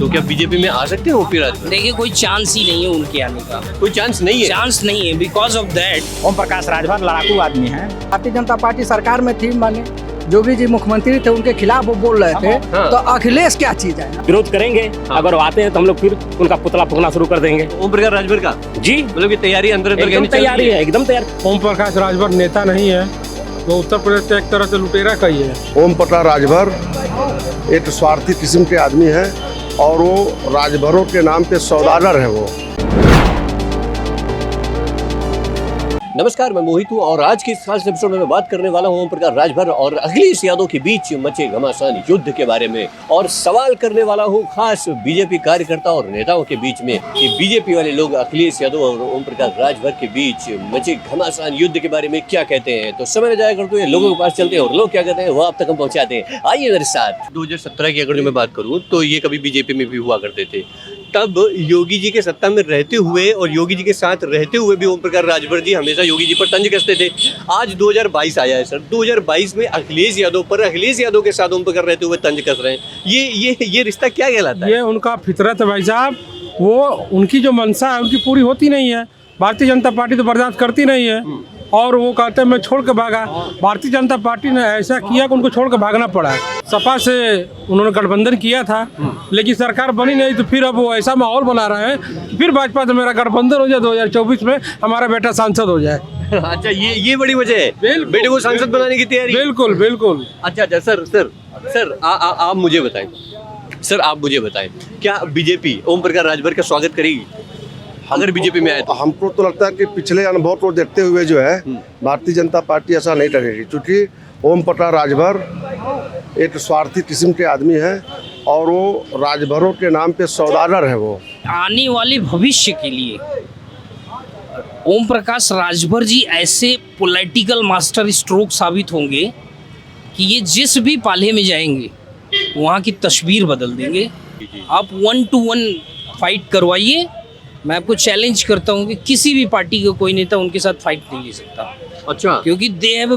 तो क्या बीजेपी में आ सकते हैं ओपी राजभर? देखिए कोई चांस ही नहीं है उनके आने का, कोई चांस नहीं है। चांस नहीं है because of that. Om Prakash Rajbhar लड़ाकू आदमी हैं। भारतीय जनता पार्टी सरकार में थी, माने योगी जी मुख्यमंत्री थे, उनके खिलाफ वो बोल रहे थे। हाँ। तो अखिलेश क्या चीज है? विरोध करेंगे, अगर वो आते हैं तो हम लोग फिर उनका पुतला फूकना शुरू कर देंगे। ओम प्रकाश राजभर का जी मतलब की तैयारी अंदर एकदम तैयारी है, एकदम तैयार। ओम प्रकाश राजभर नेता नहीं है, वो उत्तर प्रदेश से एक तरह से लुटेरा का ही है। ओम प्रकाश राजभर एक स्वार्थी किस्म के आदमी है और वो राजभरों के नाम पे सौदागर है वो। नमस्कार, मैं मोहित हूँ और आज के इस खास एपिसोड में मैं बात करने वाला हूँ ओम प्रकाश राजभर और अखिलेश यादव के बीच मचे घमासान युद्ध के बारे में, और सवाल करने वाला हूँ खास बीजेपी कार्यकर्ता और नेताओं के बीच में कि बीजेपी वाले लोग अखिलेश यादव और ओम प्रकाश राजभर के बीच मचे घमासान युद्ध के बारे में क्या कहते हैं। तो समय न जाया करते हैं, लोगों के पास चलते हैं और लोग क्या कहते हैं वो आप तक हम पहुँचाते हैं। आइए मेरे साथ। 2017 की अगर जो मैं बात करूँ तो ये कभी बीजेपी में भी हुआ करते थे। तब योगी जी के सत्ता में रहते हुए और योगी जी के साथ रहते हुए भी ओम प्रकाश राजभर जी हमेशा योगी जी पर तंज कसते थे। आज 2022 आया है सर, 2022 में अखिलेश यादव पर अखिलेश यादव के साथ ओम प्रकाश रहते हुए तंज कस रहे हैं। ये रिश्ता क्या कहलाता है? ये उनका फितरत है भाई साहब। वो उनकी जो मंशा है उनकी पूरी होती नहीं है। भारतीय जनता पार्टी तो बर्दाश्त करती नहीं है और वो कहते हैं मैं छोड़ के भागा। भारतीय जनता पार्टी ने ऐसा किया कि उनको छोड़ के भागना पड़ा। सपा से उन्होंने गठबंधन किया था लेकिन सरकार बनी नहीं, तो फिर अब वो ऐसा माहौल बना रहे हैं फिर भाजपा से मेरा गठबंधन हो जाए, 2024 में हमारा बेटा सांसद हो जाए। अच्छा, ये बड़ी वजह है बेटे को सांसद बनाने की तैयारी। बिल्कुल बिल्कुल। अच्छा सर आप मुझे बताएं, सर आप मुझे बताएं, क्या बीजेपी ओम प्रकाश राजभर का स्वागत करेगी अगर बीजेपी में आए तो? हमको तो लगता है कि पिछले अनुभव को देखते हुए जो है भारतीय जनता पार्टी ऐसा नहीं करेगी, क्योंकि ओम प्रकाश राजभर एक स्वार्थी किस्म के आदमी है और वो राजभरों के नाम पे सौदागर है वो। आने वाले भविष्य के लिए ओम प्रकाश राजभर जी ऐसे पॉलिटिकल मास्टर स्ट्रोक साबित होंगे कि ये जिस भी पाले में जाएंगे वहाँ की तस्वीर बदल देंगे। आप 1-to-1 फाइट करवाइए, मैं आपको चैलेंज करता हूँ कि किसी भी पार्टी का कोई नेता उनके साथ फाइट नहीं ले सकता। अच्छा, क्योंकि they have a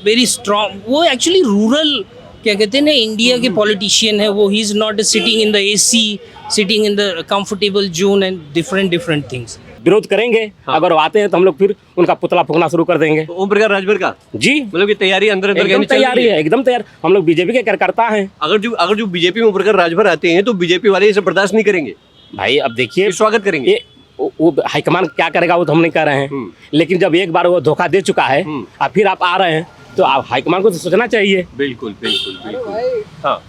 very strong, वो एक्चुअली रूरल क्या कहते हैं ना, इंडिया के पॉलिटिशियन है वो। He is not sitting in the AC, sitting in the comfortable zone and different things. विरोध करेंगे, अगर वो आते हैं तो हम लोग फिर उनका पुतला फूकना शुरू कर देंगे। ओम प्रकाश राजभर का जी मतलब की तैयारी अंदर एकदम तैयारी है, एकदम तैयार। हम लोग बीजेपी के कार्यकर्ता हैं। अगर जो बीजेपी में ओम प्रकाश राजभर आते हैं तो बीजेपी वाले इसे बर्दाश्त नहीं करेंगे भाई अब देखिए, स्वागत करेंगे। वो हाईकमान क्या करेगा वो तो हम नहीं कह रहे हैं, लेकिन जब एक बार वो धोखा दे चुका है और फिर आप आ रहे हैं तो आप हाईकमान को तो सोचना चाहिए। बिल्कुल। हाँ,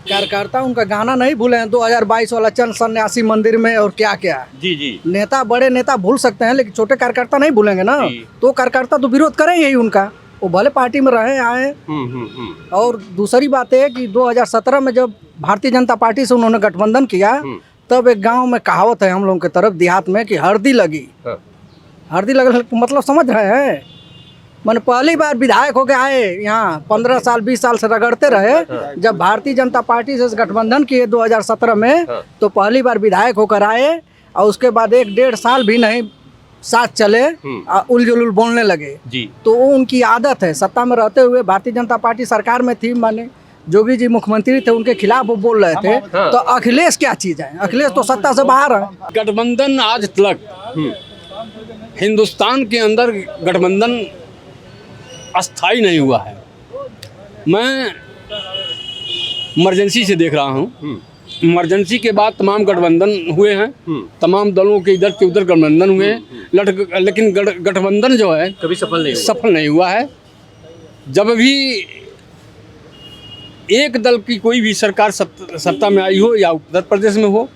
कार्यकर्ता उनका गाना नहीं भूले हैं, 2022 वाला चंद सन्यासी मंदिर में और क्या क्या। जी। नेता बड़े नेता भूल सकते हैं लेकिन छोटे कार्यकर्ता नहीं भूलेंगे ना। तो कार्यकर्ता तो विरोध करेंगे ही उनका, वो भले पार्टी में रहे आए। और दूसरी बात है कि 2017 में जब भारतीय जनता पार्टी से उन्होंने गठबंधन किया तब एक गांव में कहावत है हम लोगों की तरफ देहात में कि हल्दी लगी। हल्दी लगने मतलब समझ रहे हैं, मैंने पहली बार विधायक होके आए यहाँ, 15 साल 20 साल से रगड़ते रहे। जब भारतीय जनता पार्टी से गठबंधन किए 2017 में तो पहली बार विधायक होकर आए और उसके बाद 1-1.5 साल भी नहीं साथ चले, उलझुल बोलने लगे जी। तो वो उनकी आदत है। सत्ता में रहते हुए भारतीय जनता पार्टी सरकार में थी, माने योगी जी मुख्यमंत्री थे, उनके खिलाफ वो बोल रहे थे। तो अखिलेश क्या चीज है? अखिलेश तो सत्ता से बाहर है। गठबंधन आज तक हिंदुस्तान के अंदर गठबंधन अस्थाई नहीं हुआ है। मैं इमरजेंसी से देख रहा हूँ, इमरजेंसी के बाद तमाम गठबंधन हुए हैं, तमाम दलों के इधर के उधर गठबंधन हुए हैं, लेकिन गठबंधन जो है कभी सफल नहीं हुआ है। जब भी एक दल की कोई भी सरकार सत्ता में आई हो, या उत्तर प्रदेश में हो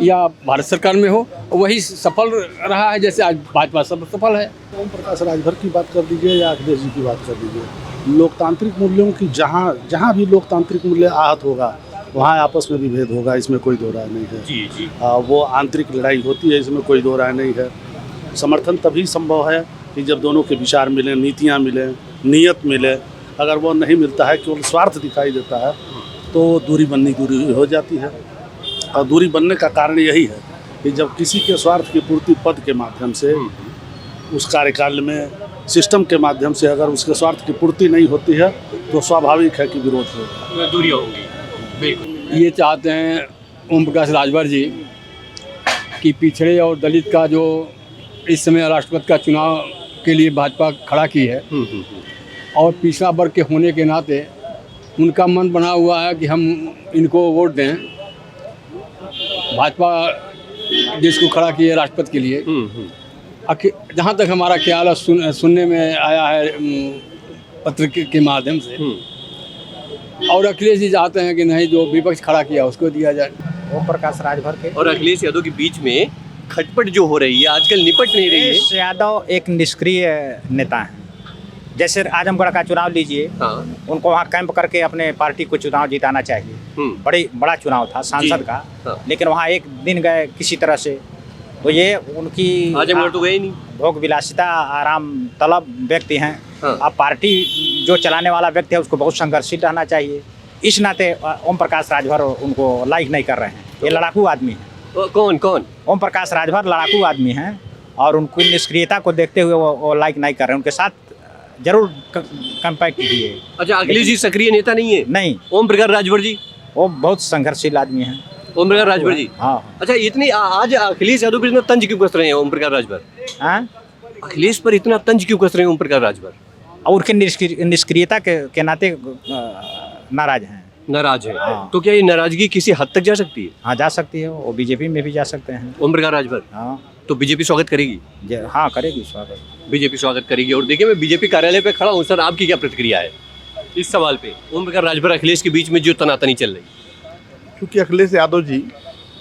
या भारत सरकार में हो, वही सफल रहा है, जैसे आज भाजपा सब सफल है। ओम प्रकाश राजभर की बात कर दीजिए या अखिलेश जी की बात कर दीजिए, लोकतांत्रिक मूल्यों की जहाँ भी लोकतांत्रिक मूल्य आहत होगा वहाँ आपस में भी भेद होगा, इसमें कोई दो राय नहीं है। जी। वो आंतरिक लड़ाई होती है, इसमें कोई दो राय नहीं है। समर्थन तभी संभव है कि जब दोनों के विचार मिलें, नीतियाँ मिलें, नीयत मिले। अगर वो नहीं मिलता है, केवल स्वार्थ दिखाई देता है, तो दूरी हो जाती है। और दूरी बनने का कारण यही है कि जब किसी के स्वार्थ की पूर्ति पद के माध्यम से, उस कार्यकाल में सिस्टम के माध्यम से अगर उसके स्वार्थ की पूर्ति नहीं होती है तो स्वाभाविक है कि विरोध होगा, दूरी होगी। ये चाहते हैं ओम प्रकाश राजभर जी कि पिछड़े और दलित का जो इस समय राष्ट्रपति का चुनाव के लिए भाजपा खड़ा की है और पिछड़ा वर्ग के होने के नाते उनका मन बना हुआ है कि हम इनको वोट दें। भाजपा जिसको खड़ा की है राष्ट्रपति के लिए, जहाँ तक हमारा ख्याल है सुनने में आया है पत्र के माध्यम से, और अखिलेश जी चाहते हैं कि नहीं, जो विपक्ष खड़ा किया उसको दिया जाए। ओम प्रकाश राजभर के और अखिलेश यादव के बीच में खटपट जो हो रही है आजकल निपट नहीं रही है। अखिलेश यादव एक निष्क्रिय नेता हैं। जैसे आजमगढ़ का चुनाव लीजिए, उनको वहाँ कैंप करके अपने पार्टी को चुनाव जिताना चाहिए। बड़ा चुनाव था सांसद का, लेकिन वहाँ एक दिन गए किसी तरह से, तो ये उनकी आजमगढ़ तो गए नहीं। भोग विलासिता आराम तलब व्यक्ति हैं। अब पार्टी जो चलाने वाला व्यक्ति है उसको बहुत संघर्षशील रहना चाहिए। इस नाते ओम प्रकाश राजभर उनको लाइक नहीं कर रहे हैं। ये लड़ाकू आदमी है। कौन कौन? ओम प्रकाश राजभर लड़ाकू आदमी हैं और उनकी निष्क्रियता को देखते हुए वो लाइक नहीं कर रहे हैं। उनके साथ जरूर कंपैक्ट कीजिए। अच्छा, अखिलेश जी सक्रिय नेता नहीं है? नहीं। ओम प्रकाश राजभर जी वो बहुत संघर्षशील आदमी हैं। ओम प्रकाश राजभर जी, हाँ। अच्छा, इतनी आज अखिलेश यादव पर इतना तंज क्यों कस रहे हैं ओम प्रकाश राजभर? हाँ, अखिलेश पर इतना तंज क्यों कस रहे हैं ओम प्रकाश राजभर? और उनके निष्क्रियता के नाते नाराज हैं। नाराज है। हाँ। तो क्या ये नाराजगी किसी हद तक जा सकती है? हाँ, जा सकती है। वो बीजेपी में भी जा सकते हैं। ओम प्रकाश राजभर, हाँ, तो बीजेपी स्वागत करेगी? हाँ करेगी स्वागत। बीजेपी स्वागत करेगी। और देखिए, मैं बीजेपी कार्यालय पे खड़ा हूँ। सर, आपकी क्या प्रतिक्रिया है इस सवाल पे, ओम प्रकाश राजभर अखिलेश के बीच में जो तनातनी चल रही? क्योंकि अखिलेश यादव जी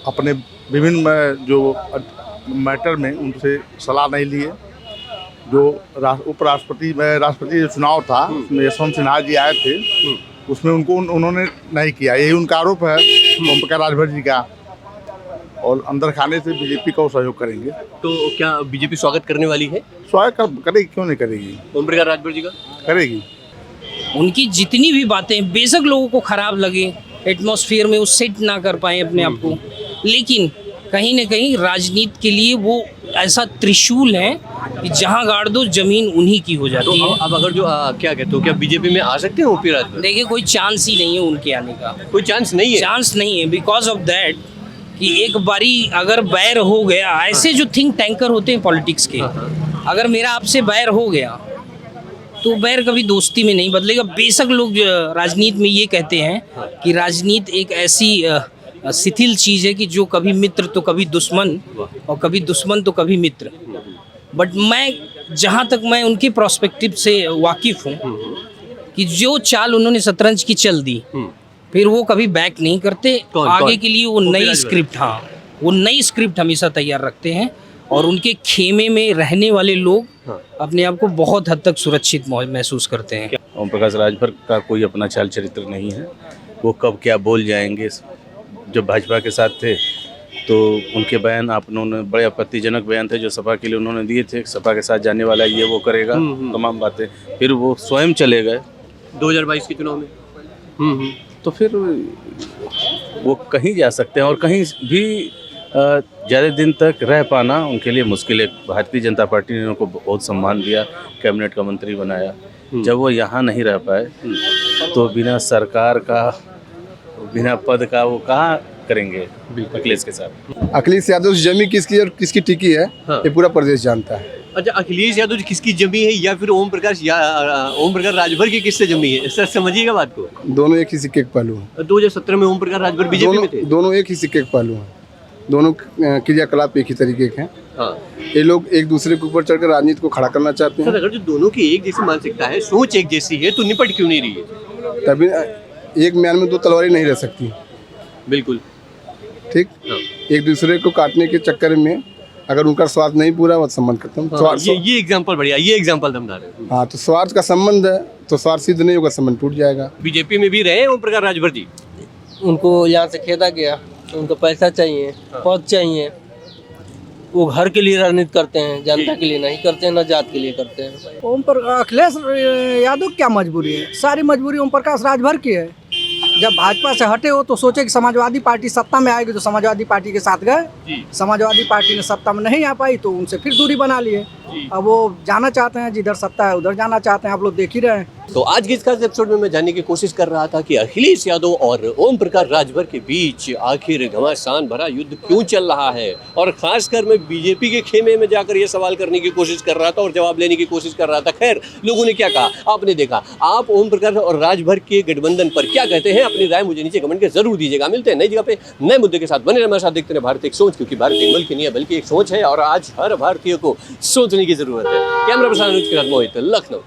अपने विभिन्न जो मैटर में उनसे सलाह नहीं लिए। जो उपराष्ट्रपति में राष्ट्रपति जो चुनाव था उसमें यशवंत सिन्हा जी आए थे, उसमें उन्होंने नहीं किया। यही उनका आरोप है ओम प्रकाश राजभर जी का। और अंदर खाने से बीजेपी का सहयोग करेंगे। तो क्या बीजेपी स्वागत करने वाली है? स्वागत करेगी, क्यों नहीं करेगी? ओम प्रकाश राजभर जी का करेगी। उनकी जितनी भी बातें बेशक लोगों को खराब लगे, एटमॉस्फेयर में वो सेट ना कर पाए अपने आप को, लेकिन कहीं ना कहीं राजनीति के लिए वो ऐसा त्रिशूल है कि जहां गाड़ दो जमीन उन्हीं की हो जाती है। अब अगर जो क्या कहते हो, क्या बीजेपी में आ सकते हैं ओपी राजभर? देखिए, कोई चांस ही नहीं है उनके आने का। कोई चांस नहीं है? चांस नहीं है बिकॉज ऑफ दैट कि एक बारी अगर बैर हो गया, ऐसे जो थिंक टैंकर होते हैं पॉलिटिक्स के, अगर मेरा आपसे बैर हो गया तो बैर कभी दोस्ती में नहीं बदलेगा। बेशक लोग राजनीति में ये कहते हैं कि राजनीति एक ऐसी शिथिल चीज़ है कि जो कभी मित्र तो कभी दुश्मन और कभी दुश्मन तो कभी मित्र। बट मैं जहाँ तक मैं उनके प्रोस्पेक्टिव से वाकिफ़ हूँ कि जो चाल उन्होंने शतरंज की चल दी, फिर वो कभी बैक नहीं करते। आगे के लिए वो नई स्क्रिप्ट, हाँ, वो नई स्क्रिप्ट हमेशा तैयार रखते हैं। और उनके खेमे में रहने वाले लोग अपने आप को बहुत हद तक सुरक्षित महसूस करते हैं। ओम प्रकाश राजभर का कोई अपना चाल चरित्र नहीं है। वो कब क्या बोल जाएंगे। जब भाजपा के साथ थे तो उनके बयान उन्होंने बड़े आपत्तिजनक बयान थे जो सपा के लिए उन्होंने दिए थे। सपा के साथ जाने वाला ये वो करेगा, तमाम बातें। फिर वो स्वयं चले गए 2022 के चुनाव में। तो फिर वो कहीं जा सकते हैं और कहीं भी ज़्यादा दिन तक रह पाना उनके लिए मुश्किल है। भारतीय जनता पार्टी ने उनको बहुत सम्मान दिया, कैबिनेट का मंत्री बनाया। जब वो यहाँ नहीं रह पाए तो बिना सरकार का, बिना पद का वो कहाँ करेंगे अखिलेश के साथ। अखिलेश यादव जमी किसकी और किसकी टिकी है, ये पूरा प्रदेश जानता है। अच्छा, अखिलेश यादव किसकी जमी है या फिर ओम प्रकाश राजभर की किससे जमी है? सर, समझिएगा बात को। दोनों एक ही सिक्के के पहलू हैं। 2017 में ओम प्रकाश राजभर बीजेपी में थे। दोनों एक ही सिक्के के पहलू हैं। दोनों क्रियाकलाप एक ही तरीके के हैं। हाँ। ये लोग एक दूसरे के ऊपर चढ़कर राजनीति को खड़ा करना चाहते हैं। सर, अगर जो दोनों की एक जैसी मानसिकता है, सोच एक जैसी है, तो निपट क्यों नहीं रही है? तभी एक म्यान में दो तलवारें नहीं रह सकती। बिल्कुल ठीक। एक दूसरे को काटने के चक्कर में अगर उनका स्वार्थ नहीं पूरा हुआ, संबंध खत्म। ये एग्जांपल बढ़िया, ये एग्जांपल दमदार है। हाँ, तो स्वार्थ का संबंध है तो स्वार्थ सिद्ध नहीं होगा, संबंध टूट जाएगा। बीजेपी में भी रहे ओम प्रकाश राजभर जी, उनको यहाँ से खेदा गया, उनको पैसा चाहिए, पद चाहिए। वो घर के लिए राजनीति करते हैं, जनता के लिए नहीं करते हैं, न जात के लिए करते हैं। अखिलेश यादव क्या मजबूरी है? सारी मजबूरी ओम प्रकाश राजभर की है। जब भाजपा से हटे हो तो सोचे कि समाजवादी पार्टी सत्ता में आएगी, तो समाजवादी पार्टी के साथ गए। समाजवादी पार्टी ने सत्ता में नहीं आ पाई तो उनसे फिर दूरी बना लिए। अब वो जाना चाहते हैं, जिधर सत्ता है उधर जाना चाहते हैं। आप लोग देख ही रहे हैं। तो आज के इस खास एपिसोड में मैं जानने की कोशिश कर रहा था कि अखिलेश यादव और ओम प्रकाश राजभर के बीच आखिर घमासान भरा युद्ध क्यों चल रहा है, और खासकर मैं बीजेपी के खेमे में जाकर यह सवाल करने की कोशिश कर रहा था और जवाब लेने की कोशिश कर रहा था। खैर, लोगों ने क्या कहा आपने देखा। आप ओम प्रकाश और राजभर के गठबंधन पर क्या कहते हैं, अपनी राय मुझे नीचे कमेंट के जरूर दीजिएगा। मिलते हैं नई जगह पे नए मुद्दे के साथ, बने रहे हमारे साथ, देखते रहे भारत एक सोच, क्योंकि भारत एक मुल्क नहीं है बल्कि एक सोच है और आज हर भारतीय को सोचने की जरूरत है। कैमरा पर्सन अनुज के साथ मोहित, लखनऊ।